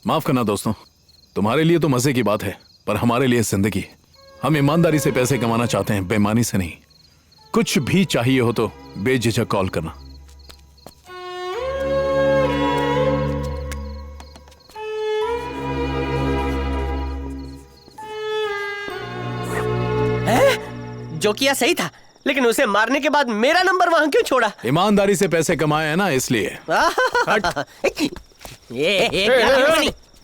माफ करना दोस्तों, तुम्हारे लिए तो मजे की बात है, पर हमारे लिए जिंदगी। हम ईमानदारी से पैसे कमाना चाहते हैं, बेईमानी से नहीं। कुछ भी चाहिए हो तो बेझिझक कॉल करना। जो किया सही था, लेकिन उसे मारने के बाद मेरा नंबर वहां क्यों छोड़ा? ईमानदारी से पैसे कमाए हैं ना, इसलिए। ये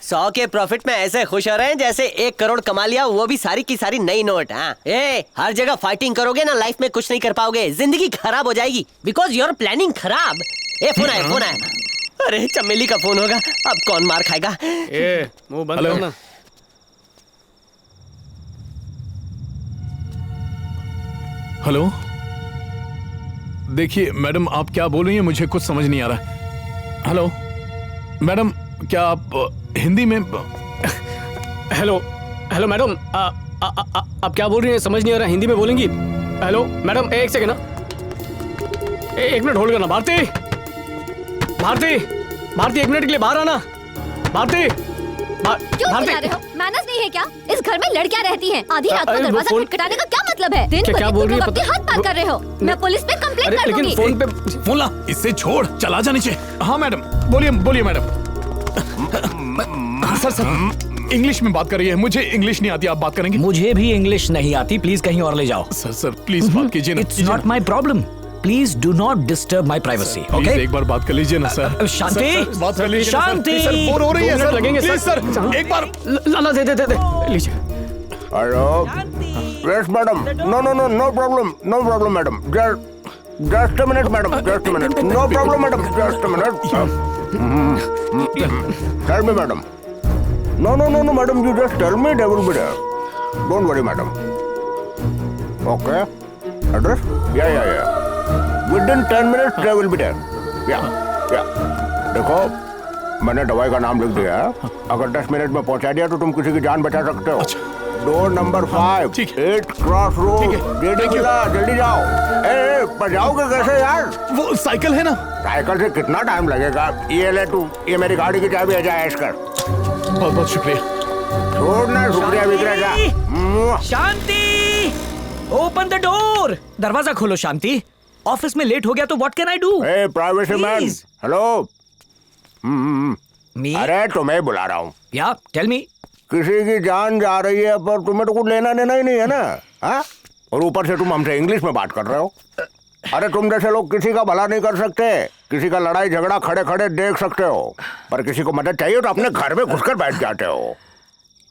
100 के प्रॉफिट में ऐसे खुश हो रहे हैं जैसे 1 करोड़ कमा लिया, वो भी सारी की सारी नई नोट। हाँ, हर जगह फाइटिंग करोगे ना, लाइफ में कुछ नहीं कर पाओगे, जिंदगी खराब हो जाएगी, बिकॉज योर प्लानिंग खराब। फोन आया। अरे चमेली का फोन होगा, अब कौन मार खाएगा? मुंह बंद करना। हेलो, देखिए मैडम, आप क्या बोल रही हैं मुझे कुछ समझ नहीं आ रहा। हेलो मैडम, क्या आप हिंदी में? हेलो मैडम, आप क्या बोल रही हैं समझ नहीं आ रहा, हिंदी में बोलेंगी? हेलो मैडम, एक सेकंड ना, एक मिनट होल्ड करना। भारती, 1 मिनट के लिए बाहर आना। भारती, क्यों चिल्ला रहे हो? मैनर्स नहीं है क्या? इस घर में लड़कियां रहती हैं। आधी रात को दरवाजा खटखटाने का क्या मतलब है? दिन क्या बोल रही है? अपने हाथ पार कर रहे हो। मैं पुलिस में कंप्लेंट कर दूंगी। लेकिन फोन ला, इससे छोड़, चला जा नीचे। हाँ मैडम, बोलिए मैडम। सर इंग्लिश में बात कर रही है, मुझे इंग्लिश नहीं आती, आप बात करेंगे? मुझे भी इंग्लिश नहीं आती, प्लीज कहीं और ले जाओ। सर प्लीज बात कीजिए ना। It's not my problem, please do not disturb my privacy. Okay, एक बार बात कर लीजिए ना सर। शांति, बात कर लीजिए। शांति। सर बोर हो रही है सर, लगेंगे प्लीज सर, एक बार लाला दे लीजिए। Hello, yes madam, no problem madam, just a minute madam, just a minute, no problem madam, just a minute. Tell me madam. No madam, you just tell me, they will be there, don't worry madam. Okay, address? Yeah within 10 minutes they will be there. या देखो, मैंने दवाई का नाम लिख दिया है, अगर 10 मिनट में पहुंचा दिया तो तुम किसी की जान बचा सकते हो। डोर नंबर 5, 8 क्रॉस रोड, जल्दी जाओ। पर जाओगे कैसे यार? वो साइकिल है ना। साइकिल से कितना टाइम लगेगा? ये ले तू, ये मेरी गाड़ी की चाबी है, जा ऐश कर। बहुत बहुत शुक्रिया। छोड़ना, शुक्रिया विक्रिया जा। शांति, ओपन द डोर। दरवाजा खोलो शांति, ऑफिस में लेट हो गया तो what can I do? Privacy man, hello. अरे तुम्हें बुला रहा हूँ। या टेल मी। किसी की जान जा रही है, पर तुम्हें तो कुछ लेना देना ही नहीं है ना। हाँ, और ऊपर से तुम हमसे इंग्लिश में बात कर रहे हो। अरे तुम जैसे लोग किसी का भला नहीं कर सकते, किसी का लड़ाई झगड़ा खड़े खड़े देख सकते हो, पर किसी को मदद चाहिए तो अपने घर में घुसकर बैठ जाते हो।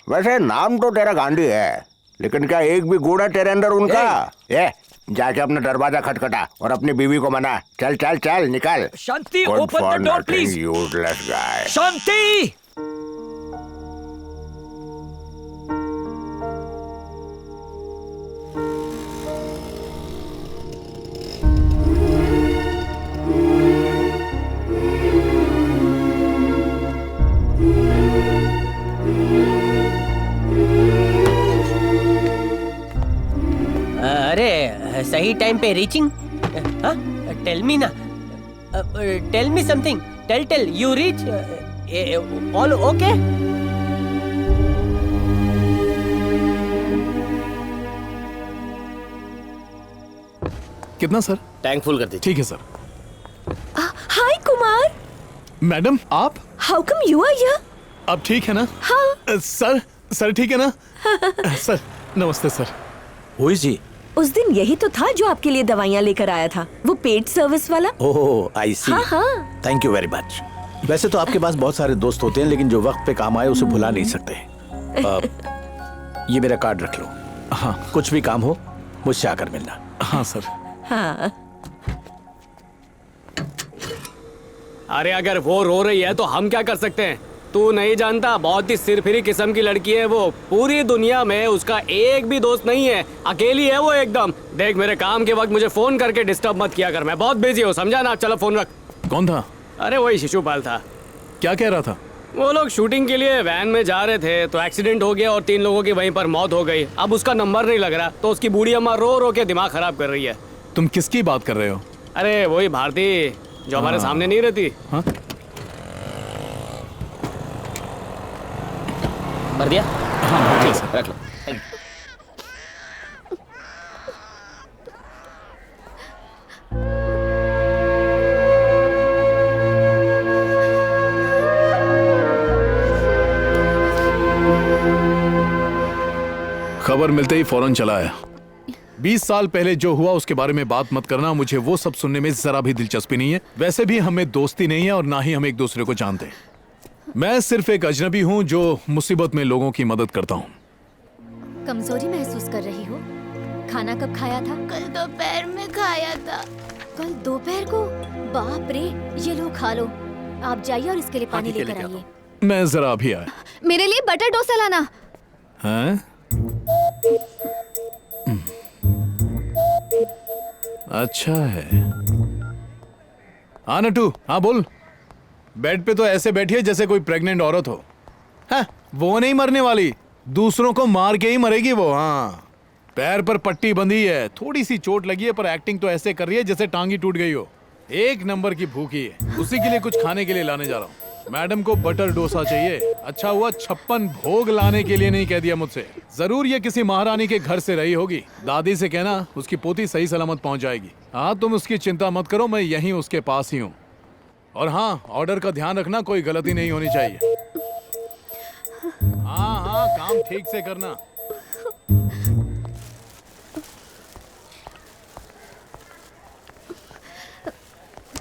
वैसे नाम तो तेरा गांधी है, लेकिन क्या एक भी गुण है तेरे अंदर उनका? ये जाके अपना दरवाजा खटखटा और अपनी बीवी को मना। चल चल चल, निकल। Shanti, open the door please. Useless guy. Shanti. अरे सही टाइम पे रीचिंग। टेल मी ना, tell me something, tell you reach all okay? कितना सर? टैंक फुल कर दीजिए। ठीक है सर। हाय कुमार। मैडम आप? How come you are here? अब ठीक है ना? हाँ। सर ठीक है ना? सर नमस्ते सर। Who is he? उस दिन यही तो था जो आपके लिए दवाइयाँ लेकर आया था, वो पेड सर्विस वाला। ओह आई सी। हाँ। Thank you very much. वैसे तो आपके पास बहुत सारे दोस्त होते हैं, लेकिन जो वक्त पे काम आए उसे भुला नहीं सकते। ये मेरा कार्ड रख लो। हाँ, कुछ भी काम हो मुझसे आकर मिलना। हाँ सर। हाँ। अरे अगर वो रो रही है तो हम क्या कर सकते हैं? तू नहीं जानता, बहुत ही सिरफिरी किस्म की लड़की है वो। पूरी दुनिया में उसका एक भी दोस्त नहीं है, अकेली है वो एकदम। देख, मेरे काम के वक्त मुझे फोन करके डिस्टर्ब मत किया कर, मैं बहुत बिजी हूँ, समझा ना? चलो फोन रख। कौन था? अरे वही शिशुपाल था। क्या कह रहा था? वो लोग शूटिंग के लिए वैन में जा रहे थे तो एक्सीडेंट हो गया और 3 लोगों की वहीं पर मौत हो गई। अब उसका नंबर नहीं लग रहा तो उसकी बूढ़ी अम्मा रो रो के दिमाग खराब कर रही है। तुम किसकी बात कर रहे हो? अरे वही भारती जो हमारे सामने नहीं रहती। हाँ? भर दिया? हाँ हाँ, ठीक है। रख लो। खबर मिलते ही फौरन चला आया। 20 साल पहले जो हुआ उसके बारे में बात मत करना, मुझे वो सब सुनने में जरा भी दिलचस्पी नहीं है। वैसे भी हमें दोस्ती नहीं है और ना ही हम एक दूसरे को जानते। मैं सिर्फ एक अजनबी हूँ जो मुसीबत में लोगों की मदद करता हूँ। कमजोरी महसूस कर रही हो? खाना कब खाया था? कल दोपहर में खाया था। कल दोपहर को? बाप रे, ये लो खा लो। आप जाइए और इसके लिए पानी के लिए लेकर क्या आइए। मैं जरा अभी आया। मेरे लिए बटर डोसा लाना। हैं? अच्छा है। हाँ नटू, हाँ बोल। बेड पे तो ऐसे बैठी है जैसे कोई प्रेग्नेंट औरत हो। हाँ, वो नहीं मरने वाली, दूसरों को मार के ही मरेगी वो। हाँ, पैर पर पट्टी बंधी है, थोड़ी सी चोट लगी है, पर एक्टिंग तो ऐसे कर रही है जैसे टांगी टूट गई हो। एक नंबर की भूखी है, उसी के लिए कुछ खाने के लिए लाने जा रहा हूँ। मैडम को बटर डोसा चाहिए। अच्छा हुआ 56 भोग लाने के लिए नहीं कह दिया मुझसे। जरूर ये किसी महारानी के घर से रही होगी। दादी से कहना उसकी पोती सही सलामत पहुंच जाएगी। हाँ, तुम उसकी चिंता मत करो, मैं यहीं उसके पास ही हूँ। और हाँ, ऑर्डर का ध्यान रखना, कोई गलती नहीं होनी चाहिए। हाँ हाँ, काम ठीक से करना।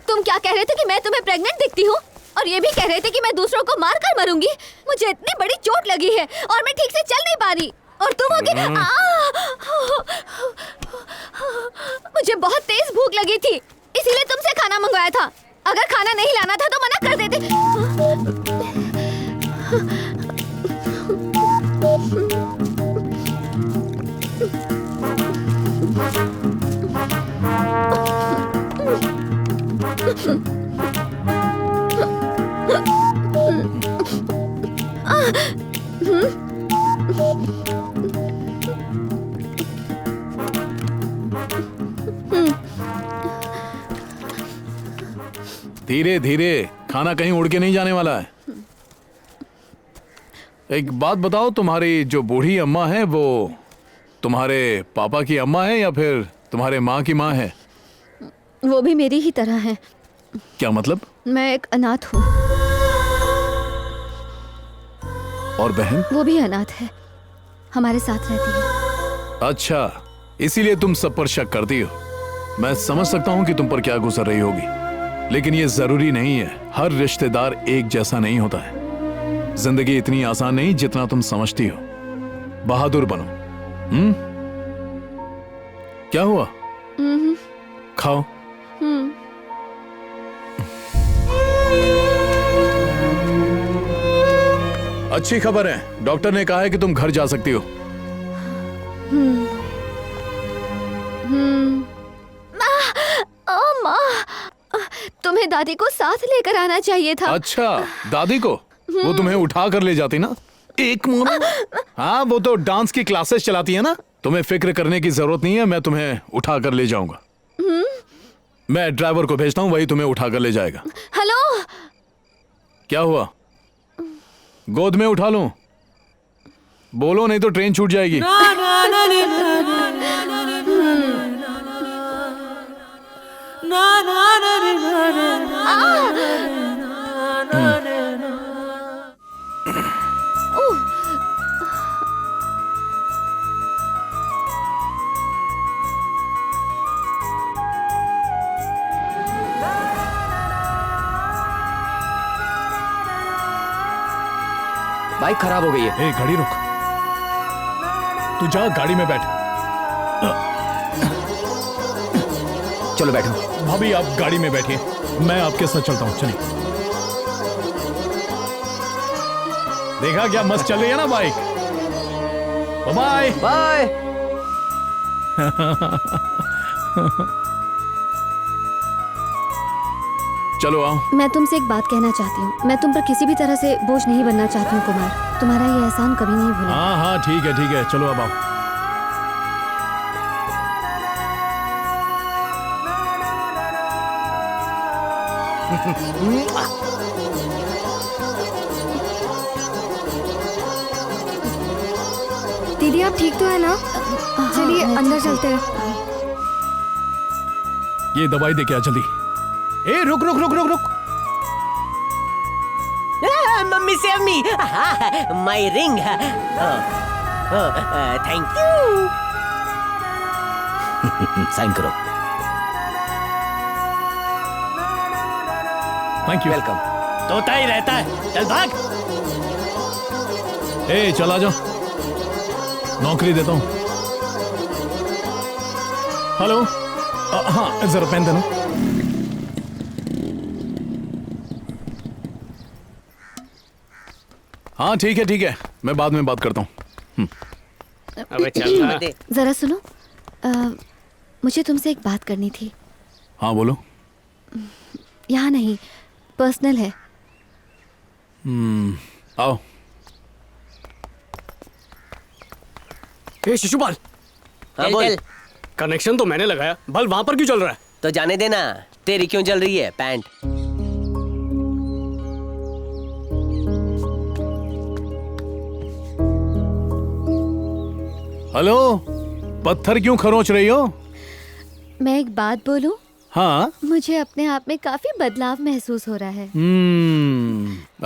तुम क्या कह रहे थे कि मैं तुम्हें प्रेग्नेंट दिखती हूँ? और ये भी कह रहे थे कि मैं दूसरों को मार कर मरूंगी। मुझे इतनी बड़ी चोट लगी है और मैं ठीक से चल नहीं पा रही। और तुम हो कि मुझे बहुत तेज भूख लगी थी, इसीलिए तुमसे खाना मंगवाया था। अगर खाना नहीं लाना था तो मना कर देते। धीरे धीरे, खाना कहीं उड़ के नहीं जाने वाला है। एक बात बताओ, तुम्हारी जो बूढ़ी अम्मा है वो तुम्हारे पापा की अम्मा है या फिर तुम्हारे माँ की माँ है? वो भी मेरी ही तरह है। क्या मतलब? मैं एक अनाथ हूँ। और बहन? वो भी अनाथ है, हमारे साथ रहती है। अच्छा, इसीलिए तुम सब पर शक करती हो। मैं समझ सकता हूँ कि तुम पर क्या गुजर रही होगी, लेकिन ये जरूरी नहीं है। हर रिश्तेदार एक जैसा नहीं होता है। जिंदगी इतनी आसान नहीं जितना तुम समझती हो। बहादुर बनो। क्या हुआ? खाओ। अच्छी खबर है, डॉक्टर ने कहा है कि तुम घर जा सकती हो। तुम्हें दादी को साथ लेकर आना चाहिए था। अच्छा, दादी को? वो तुम्हें उठा कर ले जाती ना। एक मोनो। हाँ, वो तो डांस की क्लासेस चलाती है ना। तुम्हें फिक्र करने की जरूरत नहीं है, मैं तुम्हें उठा कर ले जाऊंगा। मैं ड्राइवर को भेजता हूँ, वही तुम्हें उठा कर ले जाएगा। हेलो, क्या हुआ? गोद में उठा लूं? बोलो, नहीं तो ट्रेन छूट जाएगी। बाइक खराब हो गई है। ए, गाड़ी रुक। तू जा, गाड़ी में बैठ। चलो बैठो। भाभी, आप गाड़ी में बैठिए, मैं आपके साथ चलता हूँ। चलिए। देखा क्या मस्त चल रही है ना बाइक? Bye bye. चलो आओ। मैं तुमसे एक बात कहना चाहती हूँ। मैं तुम पर किसी भी तरह से बोझ नहीं बनना चाहती हूँ कुमार। तुम्हारा ये एहसान कभी नहीं भूला। हाँ हाँ, ठीक है ठीक है, चलो अब आओ। दीदी आप ठीक तो है ना? चलिए अंदर चलते हैं। ये दवाई दे क्या जल्दी। ए रुक रुक रुक रुक रुक। Mummy save me my ring. Thank you. Sign करो। Thank you. वेलकम। तोता ही रहता है, चल भाग। ए चला जाओ, नौकरी देता हूं। हेलो, हाँ जरा पेन देना। हाँ ठीक है, मैं बाद में बात करता हूँ। अबे चल ना। जरा सुनो, मुझे तुमसे एक बात करनी थी। हाँ बोलो। यहाँ नहीं, पर्सनल है। आओ। ए शिशुपाल, हाँ बोल। कनेक्शन तो मैंने लगाया, बल्ब वहां पर क्यों चल रहा है? तो जाने देना, तेरी क्यों जल रही है पैंट? हेलो, पत्थर क्यों खरोच रही हो? मैं एक बात बोलूं? हाँ। मुझे अपने आप में काफी बदलाव महसूस हो रहा है।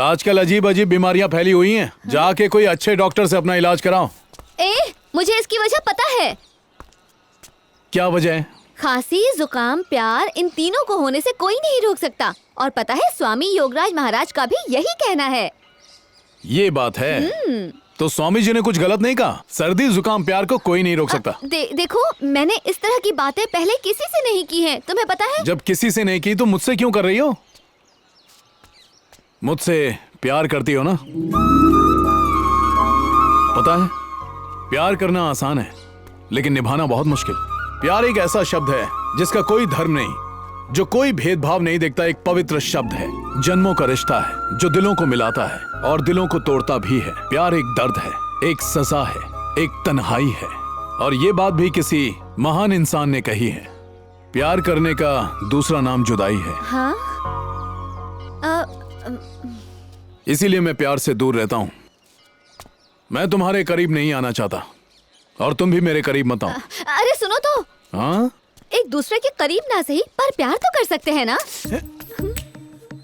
आजकल अजीब अजीब बीमारियां फैली हुई हैं। जाके कोई अच्छे डॉक्टर से अपना इलाज कराओ। मुझे इसकी वजह पता है। क्या वजह है? खांसी, जुकाम, प्यार, इन तीनों को होने से कोई नहीं रोक सकता। और पता है, स्वामी योगराज महाराज का भी यही कहना है। ये बात है। तो स्वामी जी ने कुछ गलत नहीं कहा। सर्दी जुकाम प्यार को कोई नहीं रोक सकता। देखो, मैंने इस तरह की बातें पहले किसी से नहीं की हैं, तुम्हें पता है? जब किसी से नहीं की तो मुझसे क्यों कर रही हो? मुझसे प्यार करती हो ना? पता है, प्यार करना आसान है लेकिन निभाना बहुत मुश्किल। प्यार एक ऐसा शब्द है जिसका कोई धर्म नहीं, जो कोई भेदभाव नहीं देखता। एक पवित्र शब्द है, जन्मों का रिश्ता है जो दिलों को मिलाता है और दिलों को तोड़ता भी है। प्यार एक दर्द है, एक सजा है, एक तन्हाई है। और ये बात भी किसी महान इंसान ने कही है। प्यार करने का दूसरा नाम जुदाई है। हाँ? इसीलिए मैं प्यार से दूर रहता हूँ। मैं तुम्हारे करीब नहीं आना चाहता और तुम भी मेरे करीब मत आओ। अरे सुनो तो। हाँ? एक दूसरे के करीब ना सही, पर प्यार तो कर सकते हैं ना?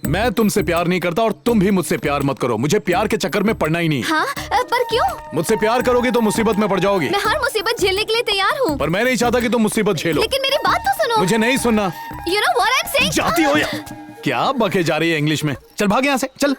मैं तुमसे प्यार नहीं करता और तुम भी मुझसे प्यार मत करो। मुझे प्यार के चक्कर में पड़ना ही नहीं। हाँ? पर क्यों? मुझसे प्यार करोगे तो मुसीबत में पड़ जाओगी। मैं हर मुसीबत झेलने के लिए तैयार हूँ। पर मैं नहीं चाहता कि तुम मुसीबत झेलो। लेकिन मेरी बात तो सुनो। मुझे नहीं सुनना। You know what I'm saying? जाती हो या क्या बके जा रही है इंग्लिश में? चल भाग यहाँ से, चल।